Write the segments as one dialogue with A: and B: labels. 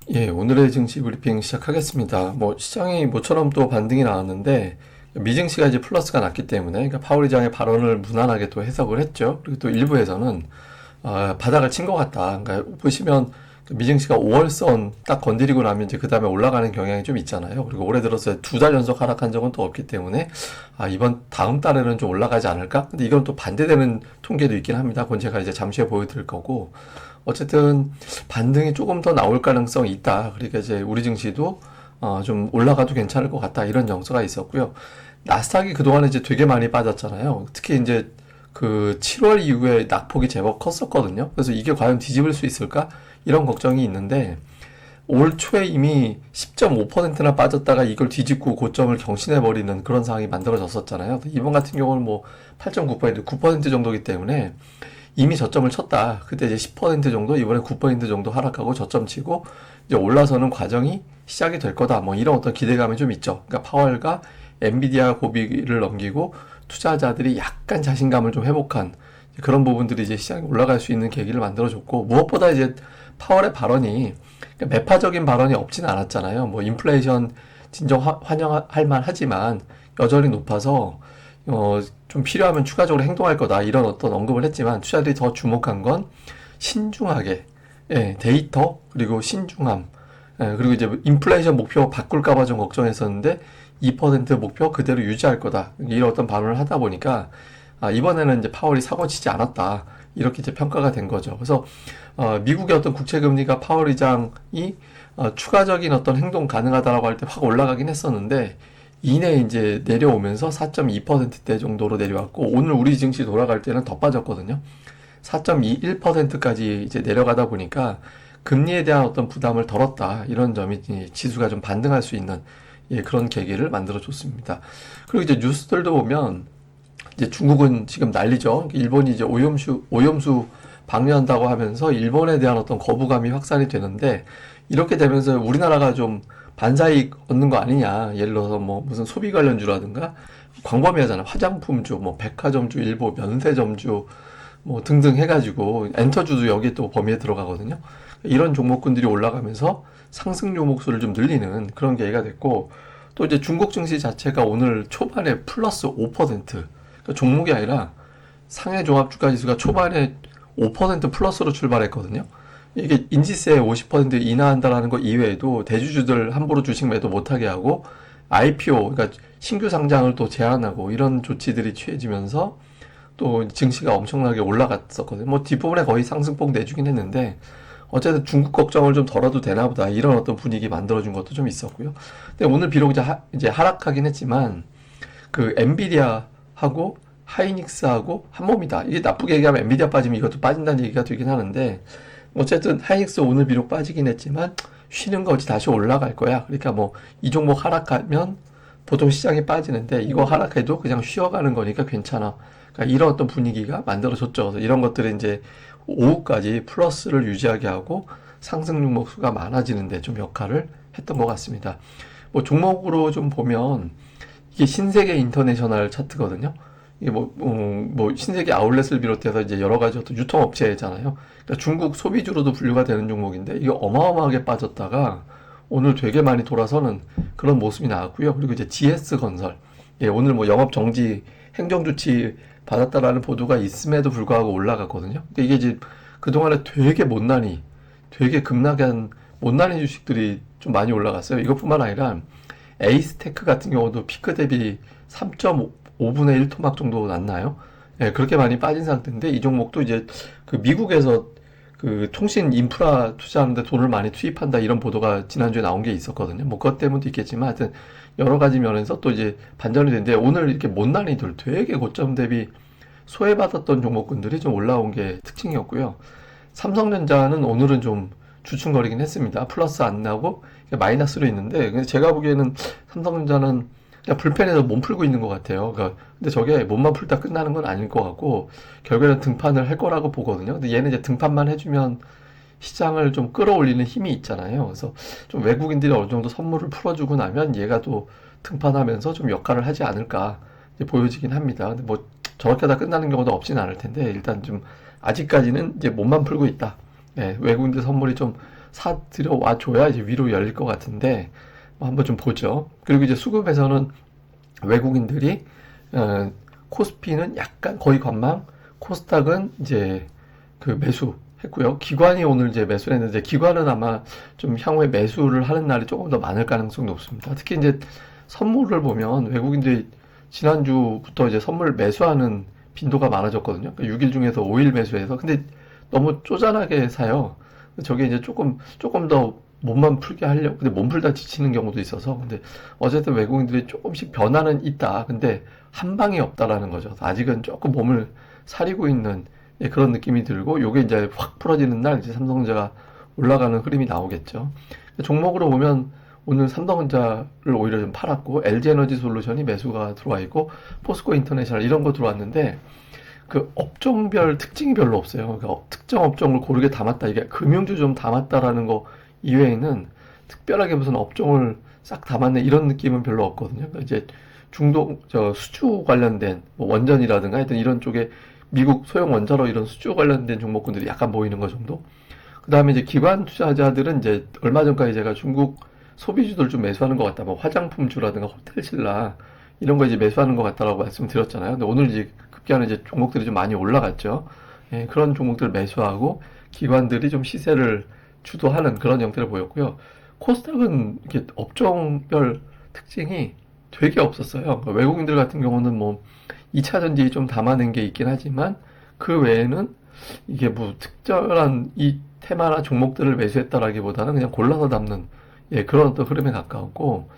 A: 예, 오늘의 증시 브리핑 시작하겠습니다. 시장이 모처럼 또 반등이 나왔는데, 미증시가 이제 플러스가 났기 때문에, 그러니까 파월 의장의 발언을 무난하게 또 해석을 했죠. 그리고 또 일부에서는, 바닥을 친 것 같다. 그러니까 보시면, 미증시가 5월선 딱 건드리고 나면 이제 그 다음에 올라가는 경향이 좀 있잖아요. 그리고 올해 들어서 2달 연속 하락한 적은 또 없기 때문에, 다음 달에는 좀 올라가지 않을까? 근데 이건 또 반대되는 통계도 있긴 합니다. 그건 제가 이제 잠시 후에 보여드릴 거고, 어쨌든 반등이 조금 더 나올 가능성이 있다. 그러니까 이제 우리 증시도 좀 올라가도 괜찮을 것 같다. 이런 정서가 있었고요. 나스닥이 그동안에 이제 되게 많이 빠졌잖아요. 특히 이제 그 7월 이후에 낙폭이 제법 컸었거든요. 그래서 이게 과연 뒤집을 수 있을까? 이런 걱정이 있는데 올 초에 이미 10.5%나 빠졌다가 이걸 뒤집고 고점을 경신해버리는 그런 상황이 만들어졌었잖아요. 이번 같은 경우는 뭐 8.9%, 9% 정도이기 때문에 이미 저점을 쳤다. 그때 이제 10% 정도, 이번에 9% 정도 하락하고 저점 치고 이제 올라서는 과정이 시작이 될 거다. 뭐 이런 어떤 기대감이 좀 있죠. 그러니까 파월과 엔비디아 고비를 넘기고 투자자들이 약간 자신감을 좀 회복한 그런 부분들이 이제 시장에 올라갈 수 있는 계기를 만들어줬고, 무엇보다 이제 파월의 발언이 그러니까 매파적인 발언이 없진 않았잖아요. 뭐 인플레이션 진정 환영할 만하지만 여전히 높아서 좀 필요하면 추가적으로 행동할 거다. 이런 어떤 언급을 했지만 투자들이 더 주목한 건 신중하게, 예, 데이터, 그리고 신중함, 예, 그리고 이제 인플레이션 목표 바꿀까봐 좀 걱정했었는데 2% 목표 그대로 유지할 거다. 이런 어떤 발언을 하다 보니까 이번에는 이제 파월이 사고치지 않았다. 이렇게 이제 평가가 된 거죠. 그래서 미국의 어떤 국채금리가 파월 의장이 추가적인 어떤 행동 가능하다라고 할 때 확 올라가긴 했었는데 이내 이제 내려오면서 4.2%대 정도로 내려왔고 오늘 우리 증시 돌아갈 때는 더 빠졌거든요. 4.21%까지 이제 내려가다 보니까 금리에 대한 어떤 부담을 덜었다. 이런 점이 지수가 좀 반등할 수 있는 예, 그런 계기를 만들어 줬습니다. 그리고 이제 뉴스들도 보면 이제 중국은 지금 난리죠. 일본이 이제 오염수 방류한다고 하면서 일본에 대한 어떤 거부감이 확산이 되는데 이렇게 되면서 우리나라가 좀 반사이익 얻는 거 아니냐. 예를 들어서 뭐 무슨 소비 관련주라든가 광범위하잖아. 화장품주, 뭐 백화점주, 일부 면세점주 뭐 등등 해가지고 엔터주도 여기에 또 범위에 들어가거든요. 이런 종목군들이 올라가면서 상승 종목수를 좀 늘리는 그런 계기가 됐고 또 이제 중국 증시 자체가 오늘 초반에 플러스 5%, 그러니까 종목이 아니라 상해 종합주가 지수가 초반에 5% 플러스로 출발했거든요. 이게 인지세 50% 인하한다라는 것 이외에도 대주주들 함부로 주식 매도 못하게 하고 IPO, 그러니까 신규 상장을 또 제한하고 이런 조치들이 취해지면서 또 증시가 엄청나게 올라갔었거든요. 뭐 뒷부분에 거의 상승폭 내주긴 했는데 어쨌든 중국 걱정을 좀 덜어도 되나 보다 이런 어떤 분위기 만들어준 것도 좀 있었고요. 근데 오늘 비록 이제 하락하긴 했지만 그 엔비디아하고 하이닉스하고 한 몸이다. 이게 나쁘게 얘기하면 엔비디아 빠지면 이것도 빠진다는 얘기가 되긴 하는데 어쨌든 하이닉스 오늘 비록 빠지긴 했지만 쉬는 거지 다시 올라갈 거야. 그러니까 뭐 이 종목 하락하면 보통 시장이 빠지는데 이거 하락해도 그냥 쉬어가는 거니까 괜찮아. 그러니까 이런 어떤 분위기가 만들어졌죠. 그래서 이런 것들이 이제 오후까지 플러스를 유지하게 하고 상승 종목수가 많아지는데 좀 역할을 했던 것 같습니다. 뭐 종목으로 좀 보면 이게 신세계 인터내셔널 차트거든요. 이게 뭐 신세계 아울렛을 비롯해서 이제 여러 가지 어떤 유통업체잖아요. 그러니까 중국 소비주로도 분류가 되는 종목인데 이게 어마어마하게 빠졌다가 오늘 되게 많이 돌아서는 그런 모습이 나왔고요. 그리고 이제 GS건설, 예, 오늘 뭐 영업 정지 행정조치 받았다라는 보도가 있음에도 불구하고 올라갔거든요. 근데 이게 이제 그동안에 되게 급락한 못난이 주식들이 좀 많이 올라갔어요. 이것뿐만 아니라 에이스테크 같은 경우도 피크 대비 3.5분의 1 토막 정도 났나요? 예, 그렇게 많이 빠진 상태인데 이 종목도 이제 그 미국에서 그 통신 인프라 투자하는데 돈을 많이 투입한다 이런 보도가 지난주에 나온 게 있었거든요. 뭐 그것 때문도 있겠지만 하여튼 여러 가지 면에서 또 이제 반전이 됐는데 오늘 이렇게 못난이들 되게 고점 대비 소외받았던 종목군들이 좀 올라온 게 특징이었고요. 삼성전자는 오늘은 좀 주춤거리긴 했습니다. 플러스 안 나고 마이너스로 있는데 근데 제가 보기에는 삼성전자는 그냥 불펜에서 몸 풀고 있는 것 같아요. 그러니까 근데 저게 몸만 풀다 끝나는 건 아닐 것 같고 결국에는 등판을 할 거라고 보거든요. 근데 얘는 이제 등판만 해주면 시장을 좀 끌어올리는 힘이 있잖아요. 그래서 좀 외국인들이 어느 정도 선물을 풀어주고 나면 얘가 또 등판하면서 좀 역할을 하지 않을까 이제 보여지긴 합니다. 근데 뭐 저렇게 다 끝나는 경우도 없진 않을 텐데 일단 좀 아직까지는 이제 몸만 풀고 있다. 예, 외국인들 선물이 좀 사들여 와줘야 이제 위로 열릴 것 같은데, 뭐 한번 좀 보죠. 그리고 이제 수급에서는 외국인들이, 코스피는 약간 거의 관망, 코스닥은 이제 그 매수했고요. 기관이 오늘 이제 매수를 했는데, 기관은 아마 좀 향후에 매수를 하는 날이 조금 더 많을 가능성이 높습니다. 특히 이제 선물을 보면 외국인들이 지난주부터 이제 선물 매수하는 빈도가 많아졌거든요. 그러니까 6일 중에서 5일 매수해서. 근데 너무 쪼잔하게 사요. 저게 이제 조금 더 몸만 풀게 하려고. 근데 몸 풀다 지치는 경우도 있어서. 근데 어쨌든 외국인들이 조금씩 변화는 있다. 근데 한 방이 없다라는 거죠. 아직은 조금 몸을 사리고 있는 그런 느낌이 들고, 요게 이제 확 풀어지는 날 이제 삼성전자가 올라가는 흐름이 나오겠죠. 종목으로 보면 오늘 삼성전자를 오히려 좀 팔았고, LG에너지 솔루션이 매수가 들어와 있고, 포스코 인터내셔널 이런 거 들어왔는데, 그 업종별 특징이 별로 없어요. 그러니까 특정 업종을 고르게 담았다, 이게 금융주 좀 담았다라는 거 이외에는 특별하게 무슨 업종을 싹 담았네 이런 느낌은 별로 없거든요. 그러니까 이제 수주 관련된 뭐 원전이라든가 하여튼 이런 쪽에 미국 소형 원자로 이런 수주 관련된 종목군들이 약간 보이는 거 정도. 그 다음에 이제 기관 투자자들은 이제 얼마 전까지 제가 중국 소비주들 좀 매수하는 것 같다. 뭐 화장품주라든가 호텔신라 이런 거 이제 매수하는 것 같다라고 말씀드렸잖아요. 근데 오늘 이제 급기야는 이제 종목들이 좀 많이 올라갔죠. 예, 그런 종목들 매수하고 기관들이 좀 시세를 주도하는 그런 형태를 보였고요. 코스닥은 이렇게 업종별 특징이 되게 없었어요. 그러니까 외국인들 같은 경우는 뭐 2차 전지 좀 담아낸 게 있긴 하지만 그 외에는 이게 뭐 특별한 이 테마나 종목들을 매수했다라기보다는 그냥 골라서 담는 그런 어떤 흐름에 가까웠고,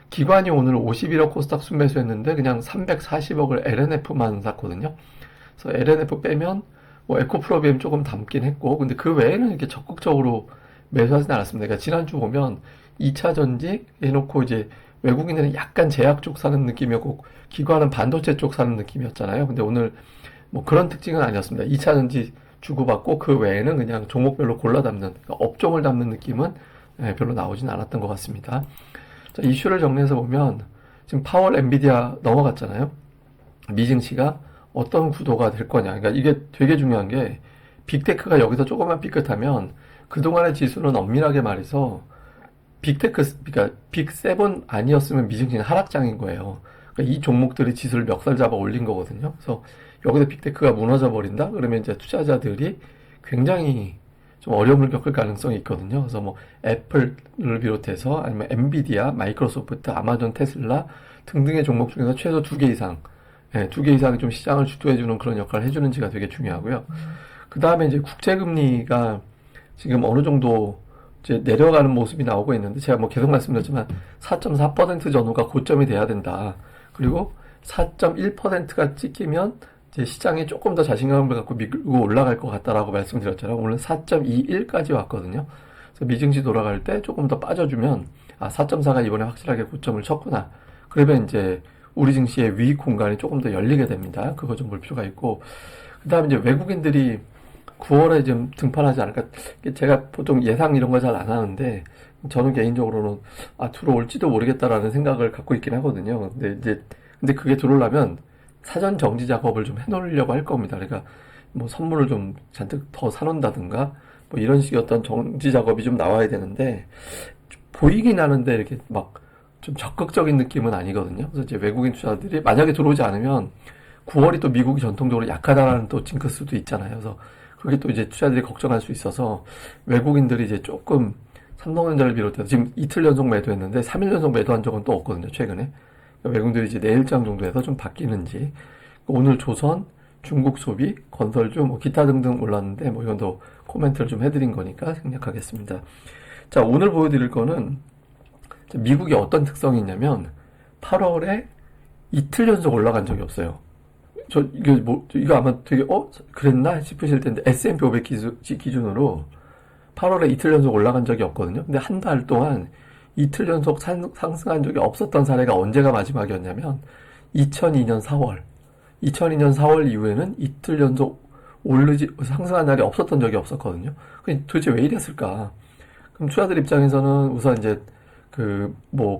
A: 기관이 오늘 51억 코스닥 순매수했는데 그냥 340억을 LNF만 샀거든요. 그래서 LNF 빼면 뭐 에코프로비엠 조금 담긴 했고, 근데 그 외에는 이렇게 적극적으로 매수하진 않았습니다. 그러니까 지난주 보면 2차 전지 해놓고 이제 외국인들은 약간 제약 쪽 사는 느낌이었고, 기관은 반도체 쪽 사는 느낌이었잖아요. 근데 오늘 뭐 그런 특징은 아니었습니다. 2차 전지 주고받고 그 외에는 그냥 종목별로 골라 담는, 그러니까 업종을 담는 느낌은 별로 나오진 않았던 것 같습니다. 자, 이슈를 정리해서 보면 지금 파월 엔비디아 넘어갔잖아요. 미증시가 어떤 구도가 될 거냐. 그러니까 이게 되게 중요한 게, 빅테크가 여기서 조금만 삐끗하면 그동안의 지수는 엄밀하게 말해서 그러니까 빅7 아니었으면 미증시는 하락장인 거예요. 그러니까 이 종목들이 지수를 멱살 잡아 올린 거거든요. 그래서 여기서 빅테크가 무너져 버린다? 그러면 이제 투자자들이 굉장히 좀 어려움을 겪을 가능성이 있거든요. 그래서 뭐 애플을 비롯해서 아니면 엔비디아, 마이크로소프트, 아마존, 테슬라 등등의 종목 중에서 최소 2개 이상, 2개 이상이 좀 시장을 주도해주는 그런 역할을 해주는지가 되게 중요하고요. 그 다음에 이제 국채금리가 지금 어느 정도 이제 내려가는 모습이 나오고 있는데, 제가 뭐 계속 말씀드렸지만 4.4% 전후가 고점이 돼야 된다. 그리고 4.1%가 찍히면 이제 시장이 조금 더 자신감을 갖고 밀고 올라갈 것 같다라고 말씀드렸잖아요. 오늘 4.21까지 왔거든요. 그래서 미증시 돌아갈 때 조금 더 빠져주면, 4.4가 이번에 확실하게 고점을 쳤구나. 그러면 이제 우리 증시의 위익 공간이 조금 더 열리게 됩니다. 그거 좀 볼 필요가 있고, 그 다음에 이제 외국인들이 9월에 좀 등판하지 않을까. 제가 보통 예상 이런 거 잘 안 하는데, 저는 개인적으로는 들어올지도 모르겠다라는 생각을 갖고 있긴 하거든요. 근데 그게 들어오려면 사전 정지 작업을 좀 해놓으려고 할 겁니다. 그러니까 뭐 선물을 좀 잔뜩 더 사놓는다든가 뭐 이런 식의 어떤 정지 작업이 좀 나와야 되는데, 보이긴 하는데 이렇게 막 좀 적극적인 느낌은 아니거든요. 그래서 이제 외국인 투자들이 만약에 들어오지 않으면 9월이 또 미국이 전통적으로 약하다라는 또 징크스도 있잖아요. 그래서 그게 또 이제 투자들이 걱정할 수 있어서 외국인들이 이제 조금 삼성전자를 비롯해서 지금 이틀 연속 매도했는데 3일 연속 매도한 적은 또 없거든요, 최근에. 그러니까 외국인들이 이제 내일장 정도에서 좀 바뀌는지. 오늘 조선, 중국 소비, 건설주, 뭐 기타 등등 올랐는데 뭐 이건 더 코멘트를 좀 해드린 거니까 생략하겠습니다. 자, 오늘 보여드릴 거는 미국이 어떤 특성이 있냐면 8월에 이틀 연속 올라간 적이 없어요. 이거 아마 되게, 그랬나? 싶으실 텐데, S&P 500 기준으로 8월에 이틀 연속 올라간 적이 없거든요. 근데 한 달 동안 이틀 연속 상승한 적이 없었던 사례가 언제가 마지막이었냐면, 2002년 4월. 2002년 4월 이후에는 이틀 연속 상승한 날이 없었던 적이 없었거든요. 도대체 왜 이랬을까? 그럼 투자들 입장에서는 우선 이제,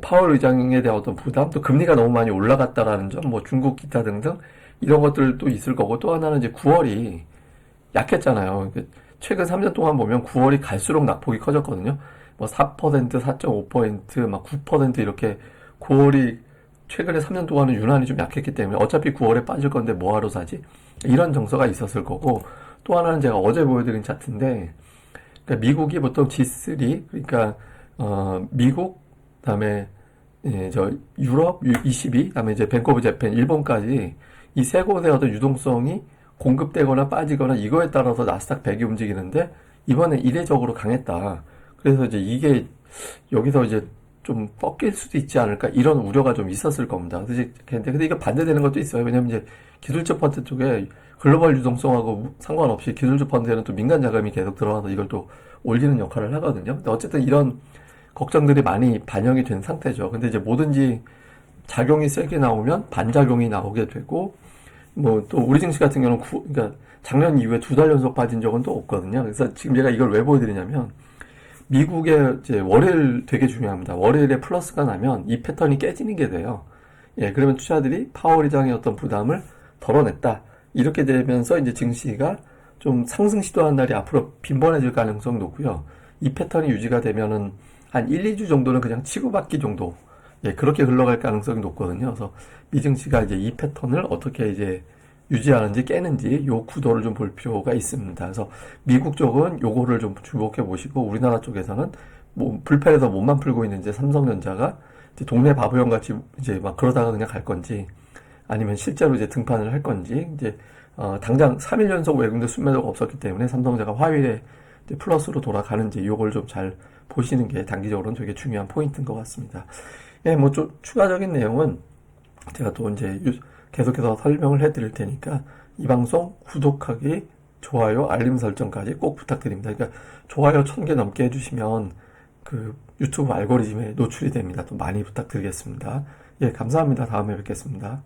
A: 파월 의장에 대한 어떤 부담, 또 금리가 너무 많이 올라갔다라는 점, 뭐 중국 기타 등등, 이런 것들도 있을 거고, 또 하나는 이제 9월이 약했잖아요. 최근 3년 동안 보면 9월이 갈수록 낙폭이 커졌거든요. 뭐 4%, 4.5%, 막 9% 이렇게 9월이 최근에 3년 동안은 유난히 좀 약했기 때문에 어차피 9월에 빠질 건데 뭐하러 사지? 이런 정서가 있었을 거고, 또 하나는 제가 어제 보여드린 차트인데, 그러니까 미국이 보통 G3, 그러니까 미국, 그다음에 유럽 22, 그다음에 이제 뱅크 오브 재팬, 일본까지 이 세 곳의 어떤 유동성이 공급되거나 빠지거나 이거에 따라서 나스닥 100이 움직이는데 이번에 이례적으로 강했다. 그래서 이제 이게 여기서 이제 좀 꺾일 수도 있지 않을까 이런 우려가 좀 있었을 겁니다. 근데 이거 반대되는 것도 있어요. 왜냐면 이제 기술적 펀드 쪽에 글로벌 유동성하고 상관없이 기술적 펀드에는 또 민간 자금이 계속 들어와서 이걸 또 올리는 역할을 하거든요. 근데 어쨌든 이런 걱정들이 많이 반영이 된 상태죠. 근데 이제 뭐든지 작용이 세게 나오면 반작용이 나오게 되고, 뭐 또 우리 증시 같은 경우는 그러니까 작년 이후에 2달 연속 빠진 적은 또 없거든요. 그래서 지금 제가 이걸 왜 보여드리냐면 미국의 이제 월요일 되게 중요합니다. 월요일에 플러스가 나면 이 패턴이 깨지는 게 돼요. 예, 그러면 투자들이 파월 의장의 어떤 부담을 덜어냈다. 이렇게 되면서 이제 증시가 좀 상승 시도한 날이 앞으로 빈번해질 가능성이 높고요. 이 패턴이 유지가 되면은 한 1, 2주 정도는 그냥 치고받기 정도. 예, 그렇게 흘러갈 가능성이 높거든요. 그래서 미증시가 이제 이 패턴을 어떻게 이제 유지하는지 깨는지 요 구도를 좀 볼 필요가 있습니다. 그래서 미국 쪽은 요거를 좀 주목해 보시고, 우리나라 쪽에서는 뭐 불펜에서 몸만 풀고 있는 이제 삼성전자가 이제 동네 바보형 같이 이제 막 그러다가 그냥 갈 건지, 아니면 실제로 이제 등판을 할 건지, 이제 당장 3일 연속 외국내 순매도가 없었기 때문에 삼성전자가 화요일에 이제 플러스로 돌아가는지 요걸 좀 잘 보시는 게 단기적으로는 되게 중요한 포인트인 것 같습니다. 예, 뭐 좀 추가적인 내용은 제가 또 이제 계속해서 설명을 해드릴 테니까 이 방송 구독하기, 좋아요, 알림 설정까지 꼭 부탁드립니다. 그러니까 좋아요 1000개 넘게 해주시면 그 유튜브 알고리즘에 노출이 됩니다. 또 많이 부탁드리겠습니다. 예, 감사합니다. 다음에 뵙겠습니다.